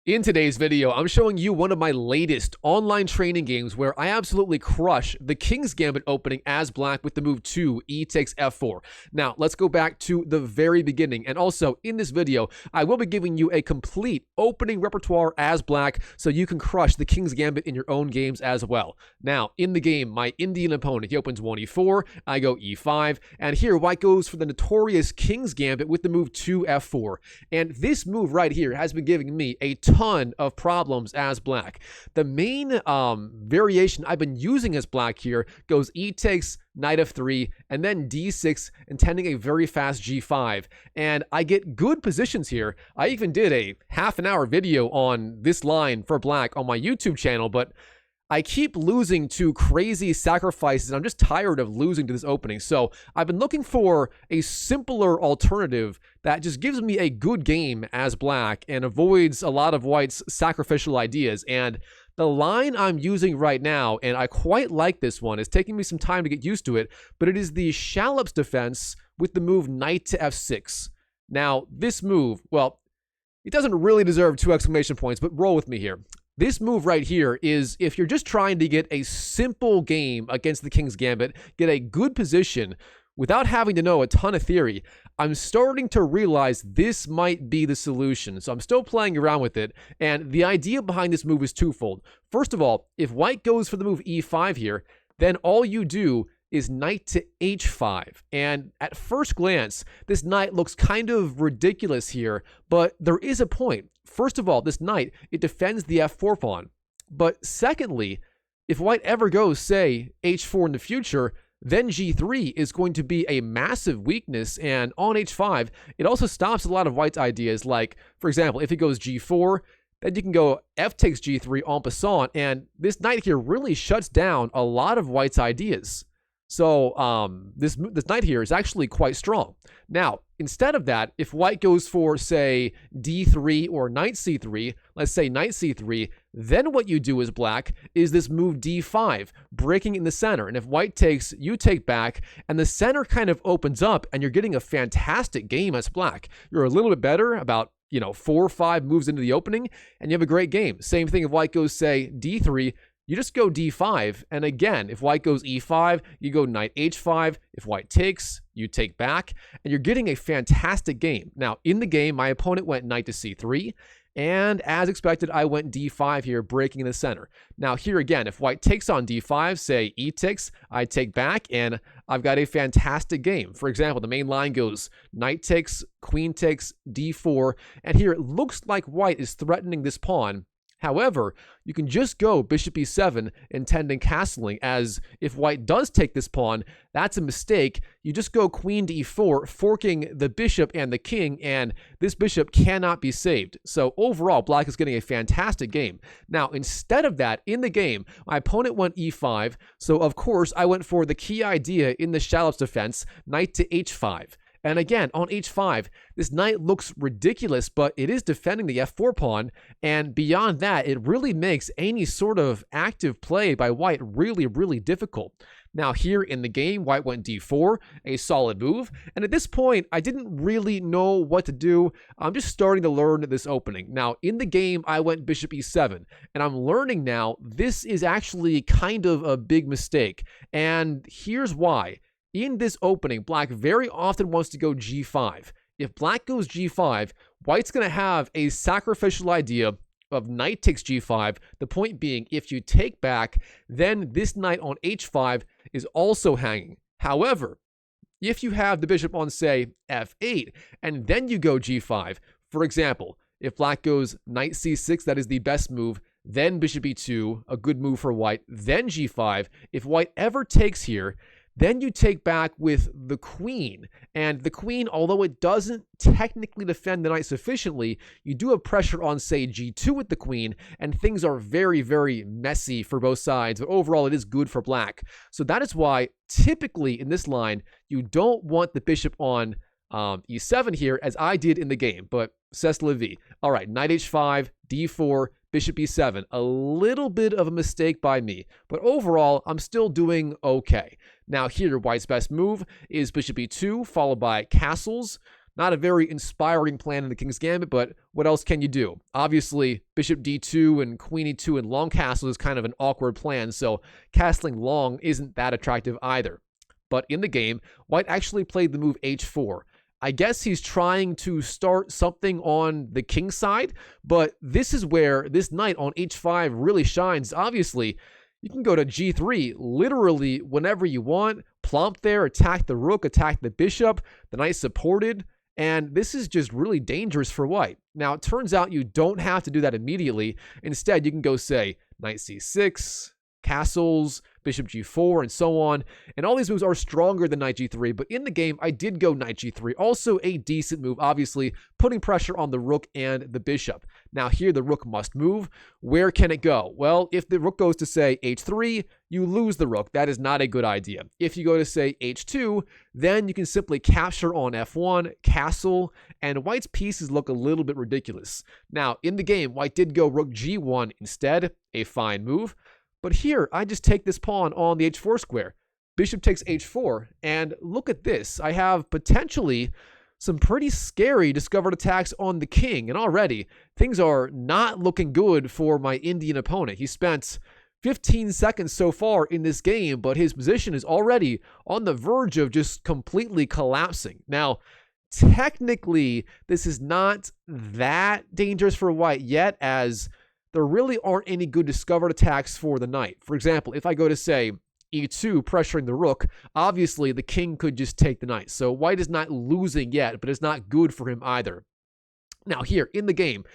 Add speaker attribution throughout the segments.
Speaker 1: In today's video, I'm showing you one of my latest online training games where I absolutely crush the King's Gambit opening as black with the move 2, e takes f4. Now, let's go back to the very beginning. And also, in this video, I will be giving you a complete opening repertoire as black so you can crush the King's Gambit in your own games as well. Now, in the game, my Indian opponent, he opens 1 e4, I go e5, and here white goes for the notorious King's Gambit with the move 2 f4. And this move right here has been giving me a ton of problems as black. The main variation I've been using as black here goes e takes knight f3 and then d6, intending a very fast g5, and I get good positions here. I even did a half-an-hour video on this line for black on my YouTube channel, but I keep losing to crazy sacrifices. I'm just tired of losing to this opening. So I've been looking for a simpler alternative that just gives me a good game as black and avoids a lot of white's sacrificial ideas. And the line I'm using right now, and I quite like this one, it's taking me some time to get used to it, but it is the Schallopp's defense with the move knight to f6. Now, this move, well, it doesn't really deserve 2 exclamation points, but roll with me here. This move right here is if you're just trying to get a simple game against the King's Gambit, get a good position without having to know a ton of theory, I'm starting to realize this might be the solution. So I'm still playing around with it. And the idea behind this move is twofold. First of all, if white goes for the move e5 here, then all you do is knight to h5. And at first glance, this knight looks kind of ridiculous here, but there is a point. First of all, this knight, it defends the f4 pawn. But secondly, if white ever goes, say, h4 in the future, then g3 is going to be a massive weakness, and on h5, it also stops a lot of white's ideas. Like, for example, if he goes g4, then you can go f takes g3 en passant, and this knight here really shuts down a lot of white's ideas. So this knight here is actually quite strong. Now, instead of that, if white goes for, say, d3 or knight c3, let's say knight c3, then what you do as black is this move d5, breaking in the center. And if white takes, you take back, and the center kind of opens up, and you're getting a fantastic game as black. You're a little bit better, about 4 or 5 moves into the opening, and you have a great game. Same thing if white goes, say, d3, you just go d5, and again, if white goes e5, you go knight h5. If white takes, you take back, and you're getting a fantastic game. Now, in the game, my opponent went knight to c3, and as expected, I went d5 here, breaking in the center. Now, here again, if white takes on d5, say e takes, I take back, and I've got a fantastic game. For example, the main line goes knight takes, queen takes, d4, and here it looks like white is threatening this pawn. However, you can just go bishop e7, intending castling, as if white does take this pawn, that's a mistake. You just go queen to e4, forking the bishop and the king, and this bishop cannot be saved. So overall, black is getting a fantastic game. Now, instead of that, in the game, my opponent went e5, so of course, I went for the key idea in the Schallopp's defense, knight to h5. And again, on h5, this knight looks ridiculous, but it is defending the f4 pawn, and beyond that, it really makes any sort of active play by white really, really difficult. Now here in the game, white went d4, a solid move, and at this point, I didn't really know what to do. I'm just starting to learn this opening. Now, in the game, I went bishop e7, and I'm learning now this is actually kind of a big mistake, and here's why. In this opening, black very often wants to go g5. If black goes g5, white's going to have a sacrificial idea of knight takes g5. The point being, if you take back, then this knight on h5 is also hanging. However, if you have the bishop on, say, f8, and then you go g5, for example, if black goes knight c6, that is the best move, then bishop e2, a good move for white, then g5. If white ever takes here, then you take back with the queen, and the queen, although it doesn't technically defend the knight sufficiently, you do have pressure on, say, g2 with the queen, and things are very, very messy for both sides, but overall it is good for black. So that is why, typically in this line, you don't want the bishop on e7 here, as I did in the game, but c'est la vie. All right, knight h5, d4, bishop e7. A little bit of a mistake by me, but overall, I'm still doing okay. Now here, white's best move is bishop e2, followed by castles. Not a very inspiring plan in the King's Gambit, but what else can you do? Obviously, bishop d2 and queen e2 and long castle is kind of an awkward plan, so castling long isn't that attractive either. But in the game, white actually played the move h4. I guess he's trying to start something on the king side, but this is where this knight on h5 really shines. Obviously, you can go to g3 literally whenever you want, plump there, attack the rook, attack the bishop, the knight supported, and this is just really dangerous for white. Now, it turns out you don't have to do that immediately. Instead, you can go, say, knight c6, castles, bishop g4, and so on. And all these moves are stronger than knight g3, but in the game, I did go knight g3. Also a decent move, obviously, putting pressure on the rook and the bishop. Now here, the rook must move. Where can it go? Well, if the rook goes to, say, h3, you lose the rook. That is not a good idea. If you go to, say, h2, then you can simply capture on f1, castle, and white's pieces look a little bit ridiculous. Now, in the game, white did go rook g1 instead, a fine move. But here, I just take this pawn on the h4 square. Bishop takes h4, and look at this. I have potentially some pretty scary discovered attacks on the king, and already things are not looking good for my Indian opponent. He spent 15 seconds so far in this game, but his position is already on the verge of just completely collapsing. Now, technically, this is not that dangerous for white yet, as there really aren't any good discovered attacks for the knight. For example, if I go to, say, e2, pressuring the rook, obviously the king could just take the knight. So white is not losing yet, but it's not good for him either. Now here, in the game,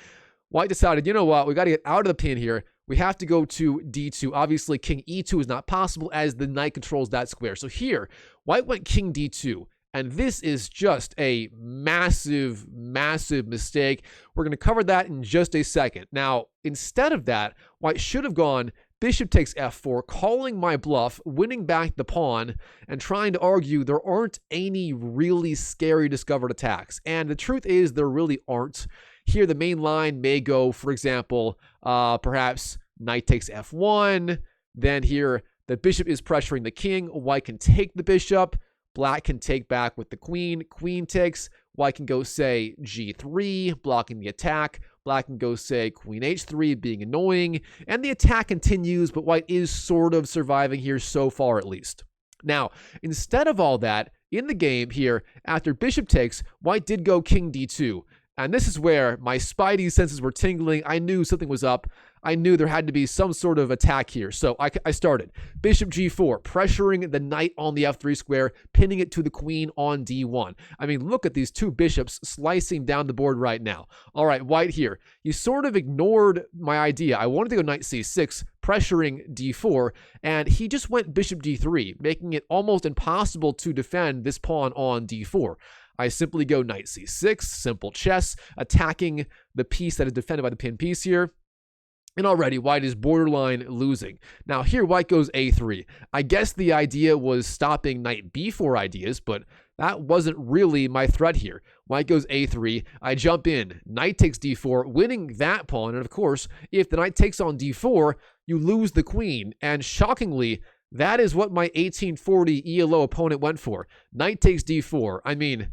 Speaker 1: white decided, you know what, we got to get out of the pin here. We have to go to d2. Obviously, king e2 is not possible as the knight controls that square. So here, white went king d2. And this is just a massive, massive mistake. We're going to cover that in just a second. Now, instead of that, white should have gone bishop takes f4, calling my bluff, winning back the pawn, and trying to argue there aren't any really scary discovered attacks. And the truth is there really aren't. Here, the main line may go, for example, perhaps knight takes f1. Then here, the bishop is pressuring the king. White can take the bishop. Black can take back with the queen. Queen takes. White can go, say, g3, blocking the attack. Black can go, say, queen h3, being annoying. And the attack continues, but white is sort of surviving here so far, at least. Now, instead of all that, in the game here, after bishop takes, white did go king d2. And this is where my spidey senses were tingling. I knew something was up. I knew there had to be some sort of attack here. So I started. Bishop g4, pressuring the knight on the f3 square, pinning it to the queen on d1. I mean, look at these two bishops slicing down the board right now. All right, white here. He sort of ignored my idea. I wanted to go knight c6, pressuring d4, and he just went bishop d3, making it almost impossible to defend this pawn on d4. I simply go knight c6, simple chess, attacking the piece that is defended by the pin piece here. And already, white is borderline losing. Now here, white goes a3. I guess the idea was stopping knight b4 ideas, but that wasn't really my threat here. White goes a3. I jump in. Knight takes d4, winning that pawn. And of course, if the knight takes on d4, you lose the queen. And shockingly, that is what my 1840 ELO opponent went for. Knight takes d4. I mean,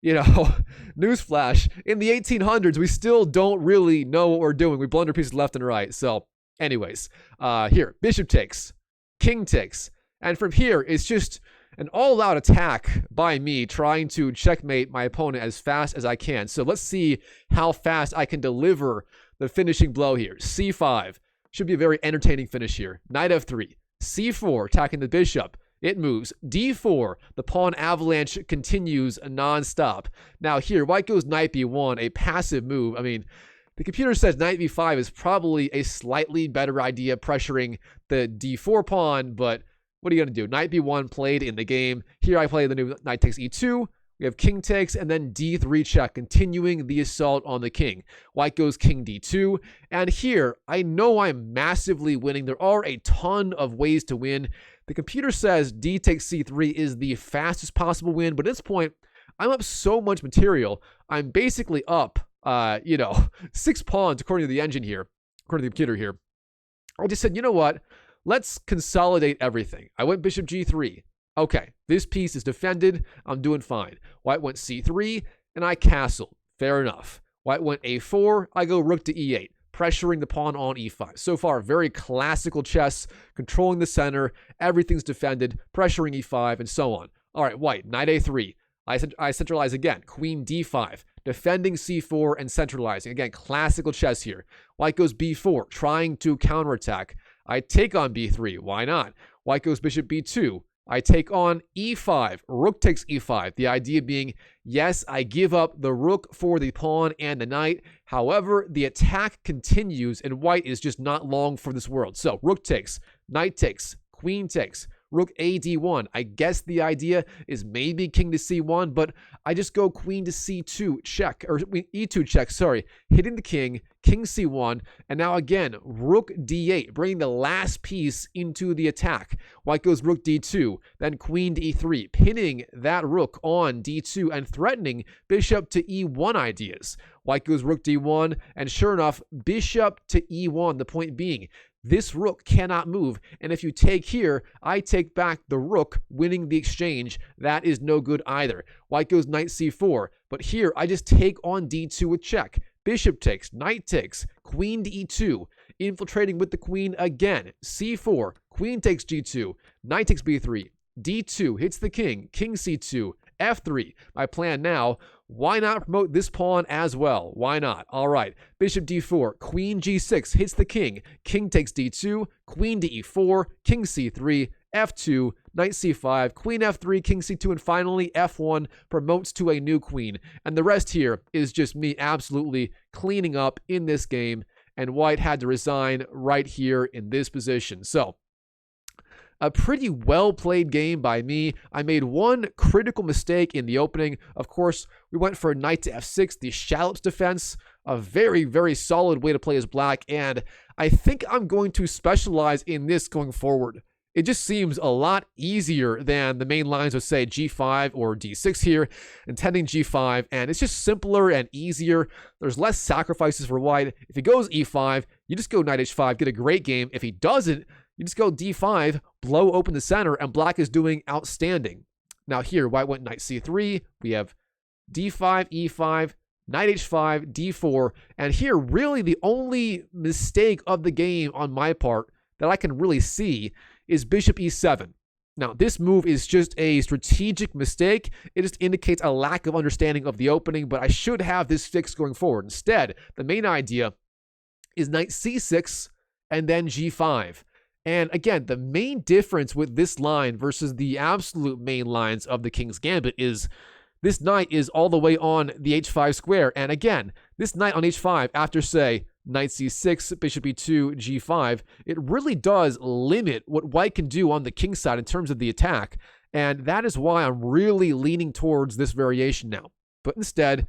Speaker 1: you know, newsflash, in the 1800s, we still don't really know what we're doing. We blunder pieces left and right. So anyways, here, bishop takes, king takes. And from here, it's just an all-out attack by me trying to checkmate my opponent as fast as I can. So let's see how fast I can deliver the finishing blow here. c5 should be a very entertaining finish here. Knight f3, c4, attacking the bishop. It moves. d4, the pawn avalanche continues nonstop. Now here, white goes knight b1, a passive move. I mean, the computer says knight b5 is probably a slightly better idea, pressuring the d4 pawn, but what are you going to do? Knight b1 played in the game. Here I play the new knight takes e2. We have king takes, and then d3 check, continuing the assault on the king. White goes king d2, and here, I know I'm massively winning. There are a ton of ways to win. The computer says d takes c3 is the fastest possible win, but at this point, I'm up so much material. I'm basically up, 6 pawns according to the engine here, according to the computer here. I just said, you know what? Let's consolidate everything. I went bishop g3. Okay, this piece is defended. I'm doing fine. White went c3, and I castle. Fair enough. White went a4, I go rook to e8, pressuring the pawn on e5. So far, very classical chess, controlling the center, everything's defended, pressuring e5, and so on. All right, white, knight a3. I centralize again, queen d5, defending c4 and centralizing. Again, classical chess here. White goes b4, trying to counterattack. I take on b3, why not? White goes bishop b2. I take on e5, rook takes e5. The idea being, yes, I give up the rook for the pawn and the knight. However, the attack continues and white is just not long for this world. So rook takes, knight takes, queen takes, rook a d1. I guess the idea is maybe king to c1, but I just go queen to c2 check, or e2 check, sorry, hitting the king, king c1, and now again, rook d8, bringing the last piece into the attack. White goes rook d2, then queen to e3, pinning that rook on d2 and threatening bishop to e1 ideas. White goes rook d1, and sure enough, bishop to e1, the point being, this rook cannot move, and if you take here, I take back the rook, winning the exchange. That is no good either. White goes knight c4, but here I just take on d2 with check. Bishop takes, knight takes, queen to e2, infiltrating with the queen again. c4, queen takes g2, knight takes b3, d2 hits the king, king c2, f3. My plan now, why not promote this pawn as well? Why not? All right, bishop d4, queen g6 hits the king, king takes d2, queen to e4, king c3, f2, knight c5, queen f3, king c2, and finally f1 promotes to a new queen. And the rest here is just me absolutely cleaning up in this game, and white had to resign right here in this position. So a pretty well-played game by me. I made one critical mistake in the opening. Of course, we went for knight to f6, the Schallopp's defense, a very, very solid way to play as black, and I think I'm going to specialize in this going forward. It just seems a lot easier than the main lines would say g5 or d6 here, intending g5, and it's just simpler and easier. There's less sacrifices for white. If he goes e5, you just go knight h5, get a great game. If he doesn't, you just go d5, blow open the center, and black is doing outstanding. Now here, white went knight c3. We have d5, e5, knight h5, d4. And here, really the only mistake of the game on my part that I can really see is bishop e7. Now, this move is just a strategic mistake. It just indicates a lack of understanding of the opening, but I should have this fixed going forward. Instead, the main idea is knight c6 and then g5. And again, the main difference with this line versus the absolute main lines of the King's Gambit is this knight is all the way on the h5 square. And again, this knight on h5 after, say, knight c6, bishop e2, g5, it really does limit what white can do on the king side in terms of the attack. And that is why I'm really leaning towards this variation now. But instead,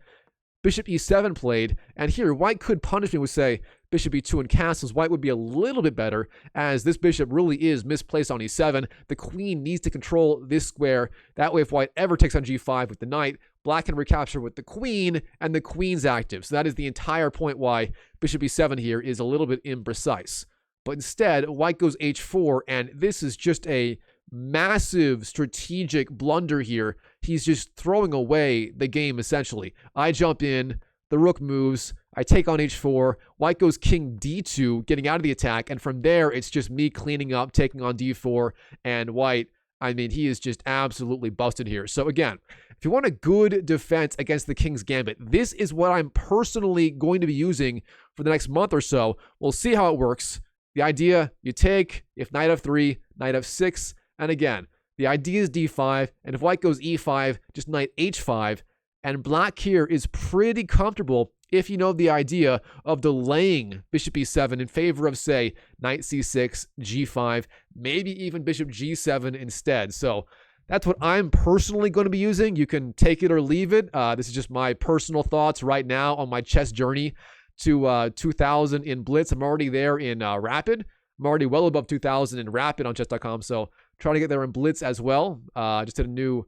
Speaker 1: bishop e7 played, and here white could punish me with, say, bishop e2 and castles. White would be a little bit better, as this bishop really is misplaced on e7. The queen needs to control this square. That way, if white ever takes on g5 with the knight, black can recapture with the queen, and the queen's active. So that is the entire point why bishop e7 here is a little bit imprecise. But instead, white goes h4, and this is just a massive strategic blunder here. He's just throwing away the game, essentially. I jump in, the rook moves, I take on h4, white goes king d2, getting out of the attack, and from there, it's just me cleaning up, taking on d4, and white, I mean, he is just absolutely busted here. So again, if you want a good defense against the King's Gambit, this is what I'm personally going to be using for the next month or so. We'll see how it works. The idea, you take, if knight f3, knight f6, and again, the idea is d5, and if white goes e5, just knight h5, and black here is pretty comfortable if you know the idea of delaying bishop e7 in favor of, say, knight c6, g5, maybe even bishop g7 instead. So that's what I'm personally going to be using. You can take it or leave it. This is just my personal thoughts right now on my chess journey to 2000 in Blitz. I'm already there in Rapid. I'm already well above 2000 in Rapid on chess.com, so trying to get there in Blitz as well. Just hit a new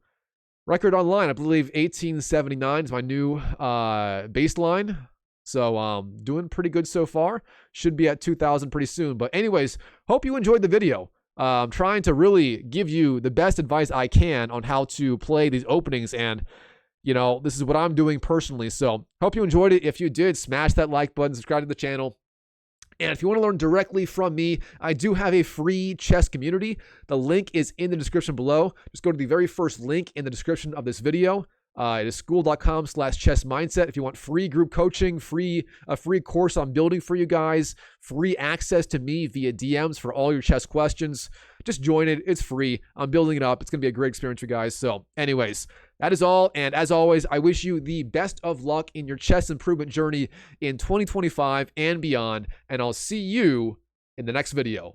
Speaker 1: record online. I believe 1879 is my new baseline. So doing pretty good so far. Should be at 2000 pretty soon. But anyways, hope you enjoyed the video. I'm trying to really give you the best advice I can on how to play these openings. And you know, this is what I'm doing personally. So hope you enjoyed it. If you did, smash that like button, subscribe to the channel. And if you want to learn directly from me, I do have a free chess community. The link is in the description below. Just go to the very first link in the description of this video. It is school.com/chessmindset. If you want free group coaching, a free course I'm building for you guys, free access to me via DMs for all your chess questions, just join it. It's free. I'm building it up. It's going to be a great experience for you guys. So anyways, that is all. And as always, I wish you the best of luck in your chess improvement journey in 2025 and beyond. And I'll see you in the next video.